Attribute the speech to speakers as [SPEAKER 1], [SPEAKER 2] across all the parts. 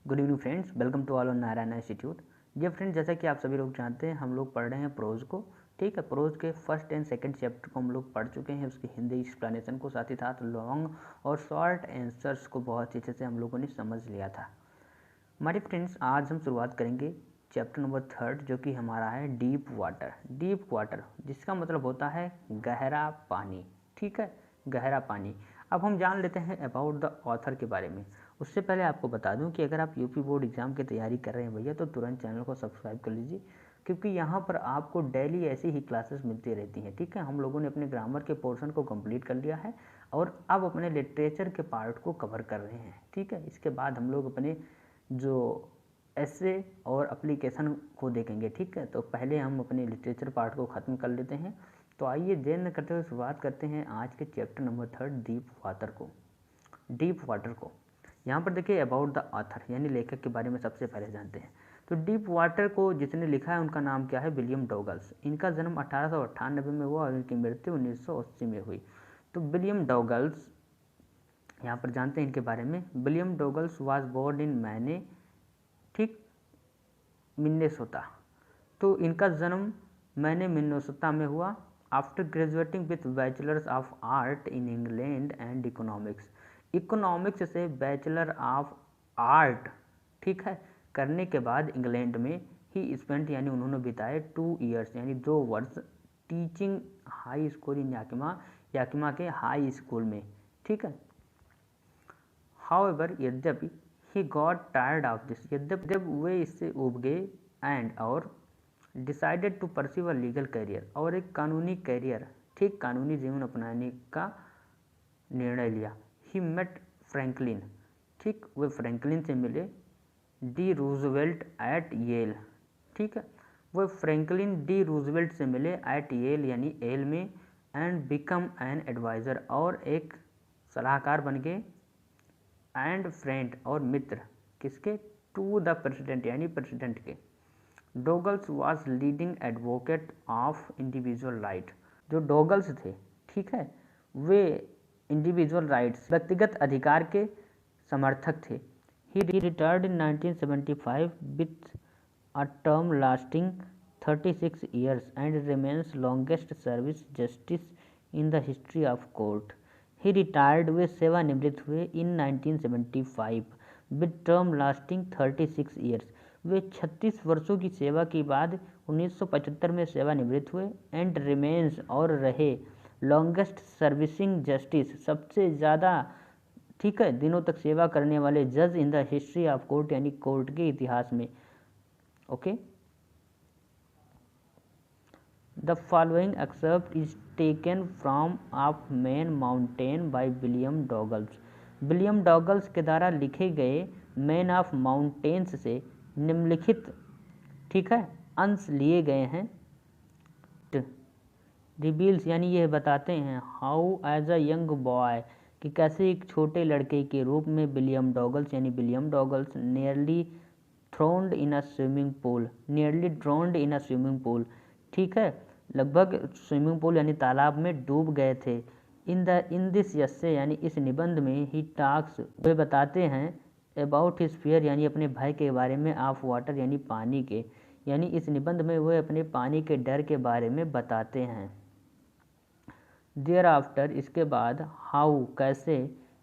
[SPEAKER 1] Good evening friends, welcome to all on Narayan Institute. जी friends, जैसा कि आप सभी लोग जानते हैं, हम लोग पढ़ रहे हैं प्रोज को। ठीक है, प्रोज के फर्स्ट एंड सेकंड चैप्टर को हम लोग पढ़ चुके हैं, उसकी हिंदी एक्सप्लेनेशन को, साथ ही साथ लॉन्ग और शॉर्ट आंसर्स को बहुत अच्छे से हम लोगों ने समझ लिया था। हमारे फ्रेंड्स, आज हम शुरुआत करेंगे चैप्टर नंबर 3, जो कि हमारा है डीप वाटर। डीप वाटर जिसका मतलब होता है गहरा पानी। ठीक है, गहरा पानी। अब हम जान लेते हैं अबाउट द ऑथर के बारे में। उससे पहले आपको बता दूं कि अगर आप यूपी बोर्ड एग्ज़ाम की तैयारी कर रहे हैं भैया, तो तुरंत चैनल को सब्सक्राइब कर लीजिए, क्योंकि यहाँ पर आपको डेली ऐसी ही क्लासेस मिलती रहती हैं। ठीक है, हम लोगों ने अपने ग्रामर के पोर्शन को कंप्लीट कर लिया है और अब अपने लिटरेचर के पार्ट को कवर कर रहे हैं। ठीक है, इसके बाद हम लोग अपने जो ऐसे और एप्लीकेशन को देखेंगे। ठीक है, तो पहले हम अपने लिटरेचर पार्ट को ख़त्म कर लेते हैं। तो आइए देर न करते हुए शुरुआत करते हैं आज के चैप्टर नंबर 3 डीप वाटर को। डीप वाटर को यहाँ पर देखिए अबाउट द ऑथर यानी लेखक के बारे में सबसे पहले जानते हैं। तो डीप वाटर को जिसने लिखा है उनका नाम क्या है? विलियम डॉगल्स। इनका जन्म 1898 में हुआ और इनकी मृत्यु 1980 में हुई। तो विलियम डॉगल्स, यहाँ पर जानते हैं इनके बारे में। विलियम डॉगल्स वाज बोर्न इन मैने, ठीक, मिन्नेसोटा। तो इनका जन्म मैंने मिन्नेसोटा में हुआ। After graduating with bachelors of art in England and economics, economics से बैचलर ऑफ आर्ट, ठीक है, करने के बाद इंग्लैंड में ही स्पेंट यानी उन्होंने बिताए 2 ईयर्स यानी 2 वर्ष teaching high school in Yakima, Yakima के हाई स्कूल में। ठीक है, हाउएवर यद्यपि he got tired of this, यद्यपि वे इससे उब गए एंड और decided to pursue a legal career, और एक कानूनी करियर, ठीक, कानूनी जीवन अपनाने का निर्णय लिया। ही मेट फ्रैंकलिन, ठीक, वे फ्रैंकलिन से मिले। डी रूजवेल्ट एट येल, ठीक है, वे फ्रैंकलिन डी रूजवेल्ट से मिले एट येल यानी येल में। एंड बिकम एन एडवाइज़र, और एक सलाहकार बन गए। एंड फ्रेंड, और मित्र, किसके? टू द प्रेसिडेंट यानी प्रेसिडेंट के। Douglas was leading advocate of individual right, जो डॉगल्स थे, ठीक है, वे इंडिविजुअल राइट्स, व्यक्तिगत अधिकार के समर्थक थे। He retired in 1975 with a term lasting 36 years and remains longest service justice in the history of court. He retired, वे सेवानिवृत्त हुए in 1975 with term lasting 36 years, वे 36 वर्षों की सेवा के बाद 1975 में सेवानिवृत्त हुए। एंड रिमेन्स, और रहे, लॉन्गेस्ट सर्विसिंग जस्टिस, सबसे ज़्यादा, ठीक है, दिनों तक सेवा करने वाले जज in the history of court यानी कोर्ट के इतिहास में। Okay, the following except is taken from of man mountain by William Douglas. William Douglas के द्वारा लिखे गए मैन ऑफ माउंटेन्स से निम्नलिखित, ठीक है, अंश लिए गए हैं। रिवील्स यानी यह बताते हैं, how as a young boy, कि कैसे एक छोटे लड़के के रूप में विलियम डॉगल्स यानी विलियम डॉगल्स नियरली थ्रोन्ड इन अ स्विमिंग पूल, नियरली ड्रोन्ड इन अ स्विमिंग पूल, ठीक है, लगभग स्विमिंग पूल यानी तालाब में डूब गए थे। इन दिस यस्से यानी इस निबंध में, ही टॉक्स, वे बताते हैं, अबाउट हिज फियर यानी अपने भय के बारे में, ऑफ वाटर यानी पानी के, यानी इस निबंध में वे अपने पानी के डर के बारे में बताते हैं। देयर आफ्टर, इसके बाद, हाउ, कैसे,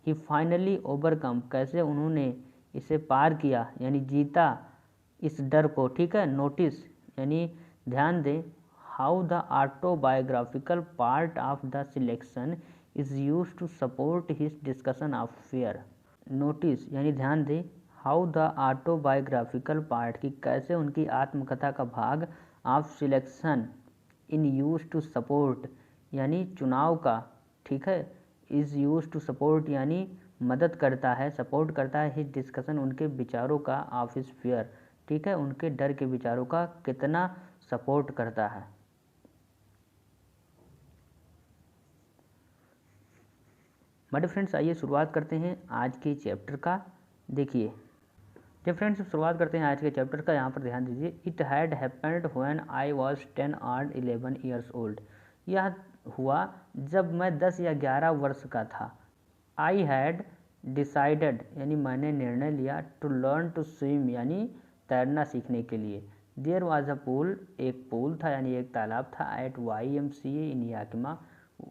[SPEAKER 1] ही फाइनली ओवरकम, कैसे उन्होंने इसे पार किया यानी जीता, इस डर को, ठीक है, नोटिस यानी ध्यान दें, how the autobiographical part of the selection is use to support his discussion of fear. Notice यानी ध्यान दें, हाउ द ऑटोबायोग्राफिकल पार्ट, की कैसे उनकी आत्मकथा का भाग, of selection, in use to support यानी चुनाव का, ठीक है, इज यूज टू सपोर्ट यानी मदद करता है, सपोर्ट करता है, हिज डिस्कशन, उनके विचारों का, ऑफ हिज फियर, ठीक है, उनके डर के विचारों का कितना सपोर्ट करता है। मेरे फ्रेंड्स, आइए शुरुआत करते हैं आज के चैप्टर का। देखिए जब फ्रेंड्स शुरुआत करते हैं आज के चैप्टर का, यहाँ पर ध्यान दीजिए। It had happened when I was 10 और 11 ईयर्स ओल्ड, यह हुआ जब मैं 10 या 11 वर्ष का था। आई हैड डिसाइडेड यानी मैंने निर्णय लिया, टू लर्न टू स्विम यानी तैरना सीखने के लिए। देयर वाज अ पूल, एक पूल था यानी एक तालाब था, at YMCA in Yakima,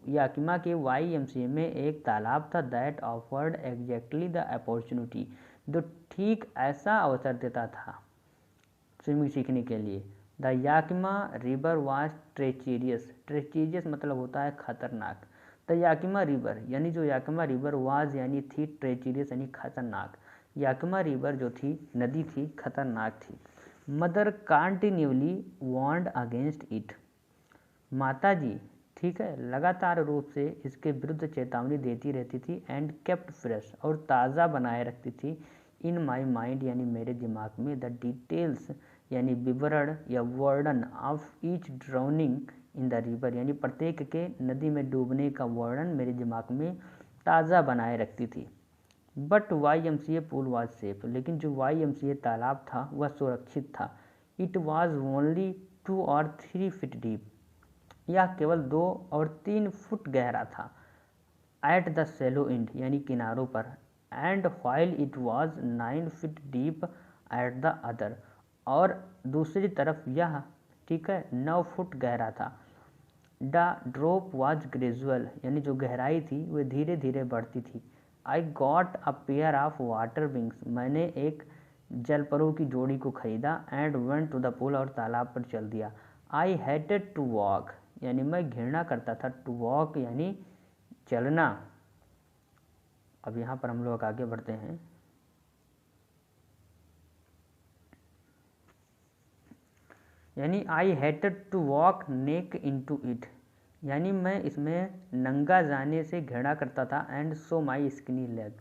[SPEAKER 1] Yakima के YMCA में एक तालाब था, that offered exactly the opportunity, जो ठीक ऐसा अवसर देता था स्विमिंग सीखने के लिए। द याकिमा रिवर वाज ट्रेचेरियस, ट्रेचेरियस मतलब होता है खतरनाक। द याकिमा रिवर यानी जो याकिमा रिवर वाज यानी थी, ट्रेचेरियस यानी खतरनाक। याकिमा रिवर जो थी, नदी थी, खतरनाक थी। Mother continually warned against it, माता जी ठीक है लगातार रूप से इसके विरुद्ध चेतावनी देती रहती थी। एंड केप्ट फ्रेश और ताज़ा बनाए रखती थी, इन माई माइंड यानी मेरे दिमाग में, द डिटेल्स यानी विवरण या वर्णन of each drowning in the river यानी प्रत्येक के नदी में डूबने का वर्णन मेरे दिमाग में ताज़ा बनाए रखती थी। But YMCA pool was safe, लेकिन जो YMCA तालाब था वह सुरक्षित था। इट वाज ओनली 2 और 3 फीट डीप, यह केवल 2 और 3 फुट गहरा था। एट द सेलो एंड यानी किनारों पर, and while it was 9 feet deep at the other, और दूसरी तरफ यह ठीक है 9 फुट गहरा था। द ड्रॉप वाज ग्रेजुअल यानी जो गहराई थी वह धीरे धीरे बढ़ती थी। I got a pair of water wings, मैंने एक जलपरों की जोड़ी को खरीदा। And went to the pool और तालाब पर चल दिया। आई हेटेड टू वॉक यानी मैं घृणा करता था, टू वॉक यानी चलना। अब यहाँ पर हम लोग आगे बढ़ते हैं। यानी I hated to walk naked into it, यानी मैं इसमें नंगा जाने से घृणा करता था। And so my skinny leg,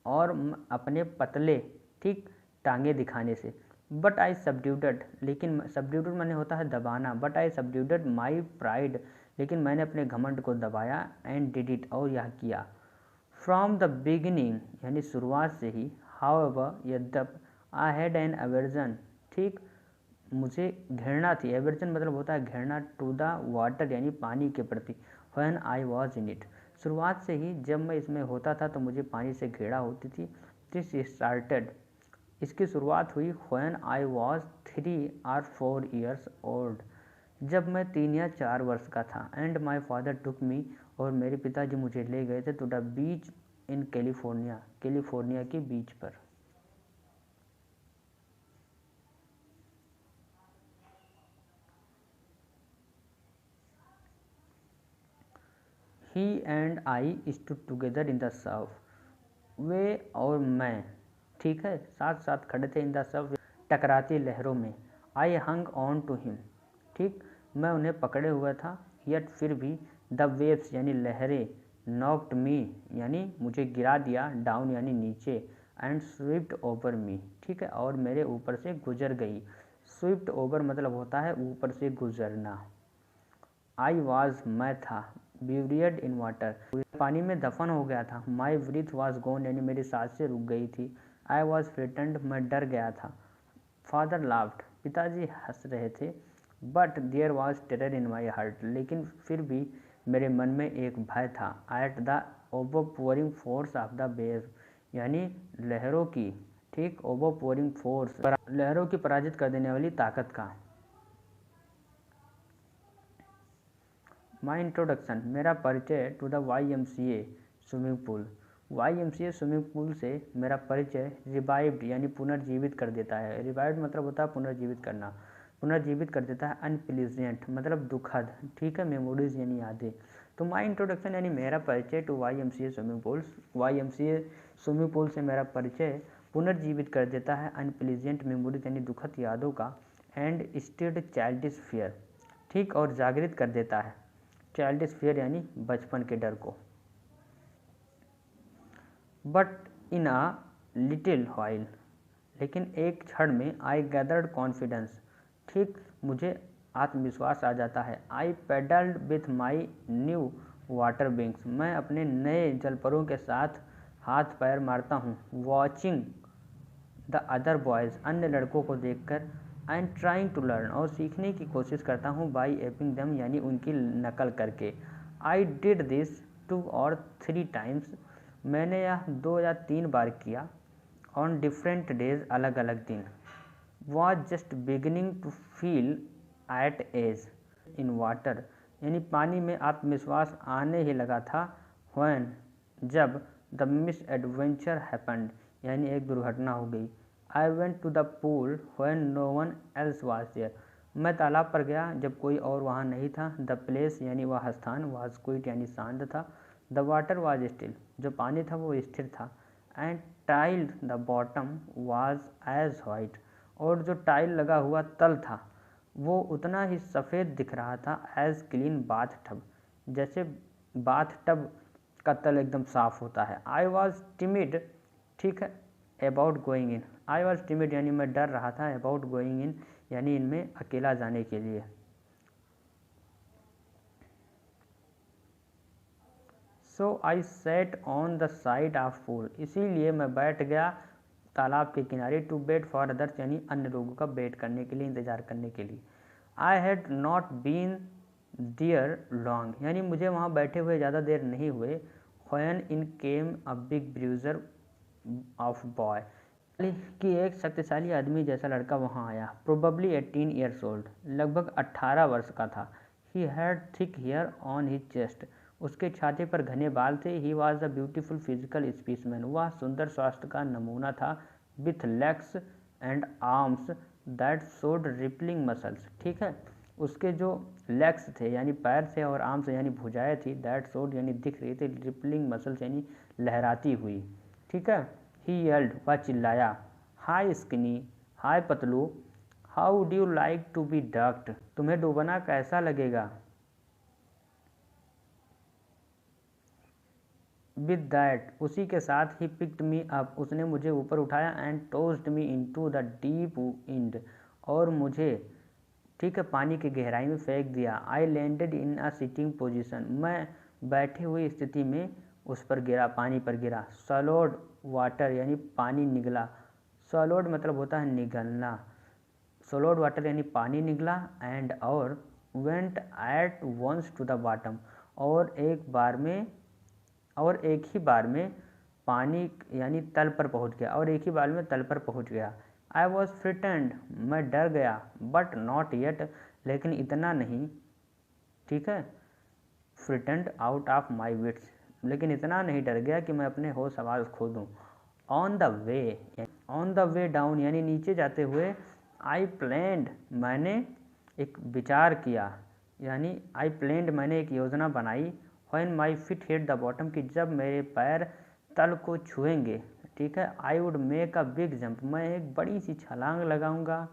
[SPEAKER 1] और अपने पतले ठीक टांगे दिखाने से। बट आई सबड्यूडेड, लेकिन सबड्यूडेड माने होता है दबाना। बट आई सबड्यूडेड माई प्राइड, लेकिन मैंने अपने घमंड को दबाया। एंड डिड इट, और यह किया। फ्रॉम द बिगिनिंग यानी शुरुआत से ही। हाउएवर यद्यप, आई हैड एन एवर्जन, ठीक मुझे घृणा थी। एवर्जन मतलब होता है घृणा, टू द वाटर यानी पानी के प्रति। When I was in it, शुरुआत से ही जब मैं इसमें होता था तो मुझे पानी से घृणा होती थी। दिस स्टार्टेड, इसकी शुरुआत हुई व्हेन आई वॉज 3 और 4 ईयर्स ओल्ड, जब मैं 3 या 4 वर्ष का था। एंड माई फादर टुक मी, और मेरे पिताजी मुझे ले गए थे, to the beach in California, California के बीच पर। He and I stood together in the surf, वे और मैं ठीक है साथ साथ खड़े थे। इन द सर्फ टकराती लहरों में। आई हंग ऑन टू हिम, ठीक मैं उन्हें पकड़े हुआ था। यट फिर भी, द वेव्स यानी लहरें, नॉक्ड मी यानी मुझे गिरा दिया, डाउन यानी नीचे, एंड स्विफ्ट ओवर मी, ठीक है और मेरे ऊपर से गुजर गई। स्विफ्ट ओवर मतलब होता है ऊपर से गुजरना। आई वॉज मैं था, ब्यूरियड इन वाटर, पानी में दफन हो गया था। माई ब्रीथ वॉज गॉन यानी मेरी सांसें रुक गई थी। आई वॉज फ्रिटन्ड, मैं डर गया था। फादर लाफ्ड, पिताजी हंस रहे थे। But there was terror in my heart, लेकिन फिर भी मेरे मन में एक भय था। At the overpowering force of the wave यानी लहरों की ठीक ओवरपोरिंग फोर्स, लहरों की पराजित कर देने वाली ताकत का। माई इंट्रोडक्शन, मेरा परिचय to the YMCA swimming pool, YMCA swimming pool से मेरा परिचय रिवाइव्ड यानी पुनर्जीवित कर देता है। रिवाइव्ड मतलब होता है पुनर्जीवित करना, पुनर्जीवित कर देता है। अनप्लीजेंट मतलब दुखद, ठीक है मेमोरीज यानी यादें। तो माई इंट्रोडक्शन यानी मेरा परिचय to YMCA swimming pool, YMCA swimming pool से मेरा परिचय पुनर्जीवित कर देता है अनप्लीजेंट मेमोरीज यानी दुखद यादों का। एंड स्टेड चाइल्डिश फियर, ठीक और जागृत कर देता है चाइल्डिश फियर यानी बचपन के डर को। But in a little while, लेकिन एक क्षण में, आई गैदर्ड कॉन्फिडेंस, ठीक मुझे आत्मविश्वास आ जाता है। I paddled with my new water wings, मैं अपने नए जलपरों के साथ हाथ पैर मारता हूँ। वॉचिंग द अदर बॉयज़, अन्य लड़कों को देखकर। I am trying to learn, और सीखने की कोशिश करता हूँ। बाई एपिंग दम यानी उनकी नकल करके। आई डिड दिस 2 और 3 टाइम्स, मैंने यह 2 या 3 बार किया ऑन डिफरेंट डेज, अलग अलग दिन। Was just beginning to feel at ease in water, यानी पानी में आत्मविश्वास आने ही लगा था। व्हेन, जब द मिस एडवेंचर हैपेंड, यानी एक दुर्घटना हो गई। I went to the pool when no one else was there, मैं तालाब पर गया जब कोई और वहाँ नहीं था। द प्लेस, यानी वह स्थान, वाज क्विट, यानी शांत था। द वाटर वाज स्टिल, जो पानी था वो स्थिर था। And tiled the bottom was as white, और जो टाइल लगा हुआ तल था वो उतना ही सफ़ेद दिख रहा था। एज क्लीन बाथ टब, जैसे बाथ टब का तल एकदम साफ होता है। आई वॉज टिमिड, ठीक है, about going in. I was timid यानी मैं डर रहा था, अबाउट गोइंग इन यानी इनमें अकेला जाने के लिए। So I sat on the side of pool, इसीलिए मैं बैठ गया तालाब के किनारे। टू वेट फॉर अदर्स, यानी अन्य लोगों का वेट करने के लिए, इंतज़ार करने के लिए। I had not been there long, यानी मुझे वहाँ बैठे हुए ज़्यादा देर नहीं हुए। When in came a big bruiser of boy, कि एक शक्तिशाली आदमी जैसा लड़का वहाँ आया। प्रोबेबली 18 ईयर्स ओल्ड, लगभग 18 वर्ष का था। He had thick hair on his chest, उसके छाती पर घने बाल थे। He was the beautiful physical specimen, वह सुंदर स्वास्थ्य का नमूना था। With legs and arms that showed rippling muscles, ठीक है, उसके जो लेग्स थे यानी पैर थे और आर्म्स यानी भुजाएं थी। दैट शोड यानी दिख रही थी, रिपलिंग मसल्स यानी लहराती हुई, ठीक है। ही येल्ड, वह चिल्लाया। हाय स्किनी, हाय पतलू, how would you like to be ducked, तुम्हें डूबना कैसा लगेगा। विद दैट, उसी के साथ ही पिक्ड मी अप, उसने मुझे ऊपर उठाया। And tossed me into the deep end, और मुझे, ठीक है, पानी की गहराई में फेंक दिया। I landed in a sitting position, मैं बैठी हुई स्थिति में उस पर गिरा, पानी पर गिरा। सॉलोड वाटर यानी पानी निगला, सॉलोड मतलब होता है निगलना, सॉलोड वाटर यानी पानी निगला। एंड और went at once to the bottom, और एक ही बार में पानी यानी तल पर पहुंच गया, और एक ही बार में तल पर पहुंच गया। आई वॉज फ्रिटेंड, मैं डर गया। बट नॉट येट, लेकिन इतना नहीं, ठीक है, फ्रिटेंड आउट ऑफ माई विट्स, लेकिन इतना नहीं डर गया कि मैं अपने होश आवाज़ खो दूँ। ऑन द वे डाउन यानी नीचे जाते हुए। आई प्लैंड, मैंने एक विचार किया, यानी आई प्लैंड मैंने एक योजना बनाई। When my fit hit the bottom, कि जब मेरे पैर तल को छुएंगे, ठीक है। I would make a big jump, मैं एक बड़ी सी छलांग लगाऊंगा।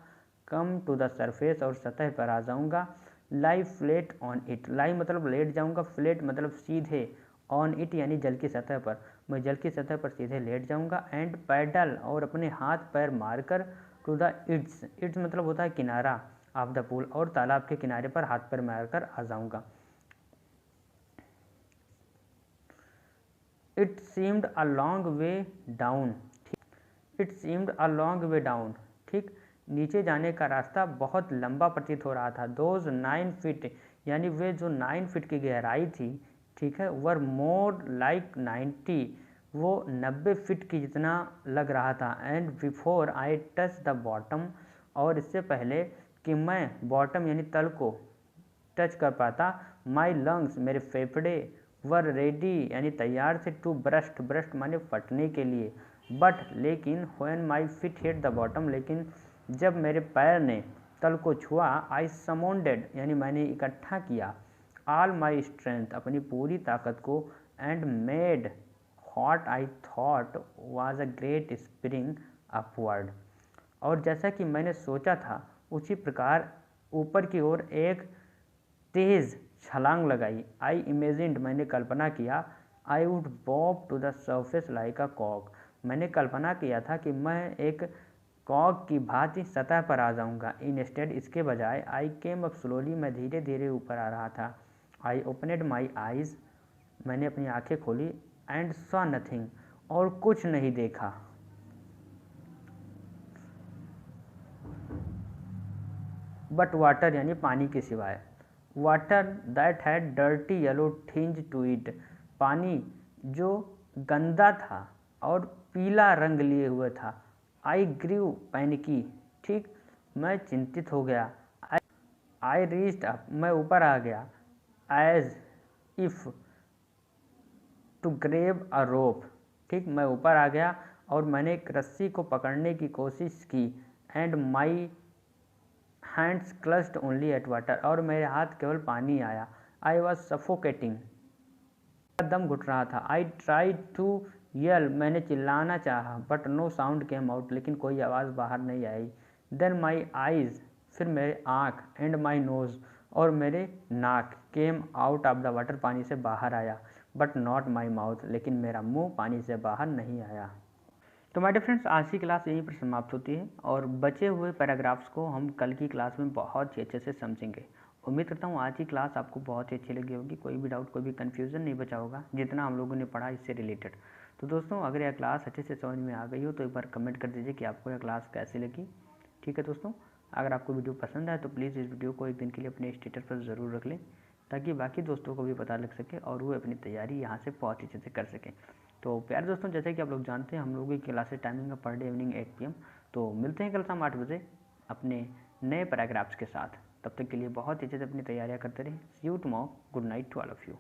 [SPEAKER 1] कम टू द सरफेस, और सतह पर आ जाऊंगा। लाई फ्लेट ऑन इट, लाई मतलब लेट जाऊंगा, फ्लेट मतलब सीधे, ऑन इट यानी जल की सतह पर, मैं जल की सतह पर सीधे लेट जाऊंगा। एंड पैडल, और अपने हाथ पैर मारकर, टू द इट्स, इट्स मतलब होता है किनारा, ऑफ द पूल, और तालाब के किनारे पर हाथ पैर मारकर आ जाऊंगा। It seemed a long way down, it seemed a long way down, ठीक, नीचे जाने का रास्ता बहुत लंबा प्रतीत हो रहा था। दोज 9 फीट, यानी वे जो 9 फीट की गहराई थी, ठीक है, वर मोर लाइक 90, वो 90 फीट की जितना लग रहा था। And before I touch the bottom, और इससे पहले कि मैं बॉटम यानी तल को टच कर पाता, माई लंग्स, मेरे फेफड़े, वर रेडी यानी तैयार थे, टू ब्रस्ट, ब्रस्ट माने फटने के लिए। बट लेकिन, when my fit hit the bottom, लेकिन जब मेरे पैर ने तल को छुआ। आई समोंडेड यानी मैंने इकट्ठा किया, ऑल माई स्ट्रेंथ, अपनी पूरी ताकत को। And made what I thought was a great spring upward, और जैसा कि मैंने सोचा था उसी प्रकार ऊपर की ओर एक तेज छलांग लगाई। आई इमेजिन्ड, मैंने कल्पना किया। I would bob to the surface like a कॉक, मैंने कल्पना किया था कि मैं एक कॉक की भांति सतह पर आ जाऊंगा। इंस्टेड, इसके बजाय, आई केम अप स्लोली, मैं धीरे धीरे ऊपर आ रहा था। आई ओपनेड माई आइज, मैंने अपनी आंखें खोली। एंड सॉ नथिंग, और कुछ नहीं देखा। बट वाटर यानी पानी के सिवाय। Water that had dirty yellow things to it, पानी जो गंदा था और पीला रंग लिए हुए था। आई ग्रीव पैनिकी, ठीक, मैं चिंतित हो गया। आई रीच्ड अप, मैं ऊपर आ गया। एज इफ टू ग्रेब अ रोप, ठीक, मैं ऊपर आ गया और मैंने एक रस्सी को पकड़ने की कोशिश की। And my hands clutched only at water, और मेरे हाथ केवल पानी आया। आई वॉज सफोकेटिंग, दम घुट रहा था। आई ट्राई टू येल, मैंने चिल्लाना चाहा, but no sound came out, लेकिन कोई आवाज़ बाहर नहीं आई। देन माई आईज, फिर मेरे आँख, एंड माई नोज, और मेरे नाक, came out of the water, पानी से बाहर आया, बट नॉट माई माउथ, लेकिन मेरा मुंह पानी से बाहर नहीं आया। तो माय डियर फ्रेंड्स, आज की क्लास यहीं पर समाप्त होती है और बचे हुए पैराग्राफ्स को हम कल की क्लास में बहुत ही अच्छे से समझेंगे। उम्मीद करता हूँ आज की क्लास आपको बहुत ही अच्छी लगी होगी, कोई भी डाउट, कोई भी कन्फ्यूज़न नहीं बचा होगा जितना हम लोगों ने पढ़ा इससे रिलेटेड। तो दोस्तों, अगर यह क्लास अच्छे से समझ में आ गई हो तो एक बार कमेंट कर दीजिए कि आपको यह क्लास कैसी लगी। ठीक है दोस्तों, अगर आपको वीडियो पसंद आए तो प्लीज़ इस वीडियो को एक दिन के लिए अपने स्टेटस पर ज़रूर रख लें, ताकि बाकी दोस्तों को भी पता लग सके और वो अपनी तैयारी यहाँ से बहुत अच्छे से कर सकें। तो प्यारे दोस्तों, जैसे कि आप लोग जानते हैं हम लोगों की क्लासेस टाइमिंग है पर डे इवनिंग 8 PM। तो मिलते हैं कल शाम 8 बजे अपने नए पैराग्राफ्स के साथ। तब तक के लिए बहुत अच्छे से अपनी तैयारियां करते रहें। See you tomorrow, good night to all of you.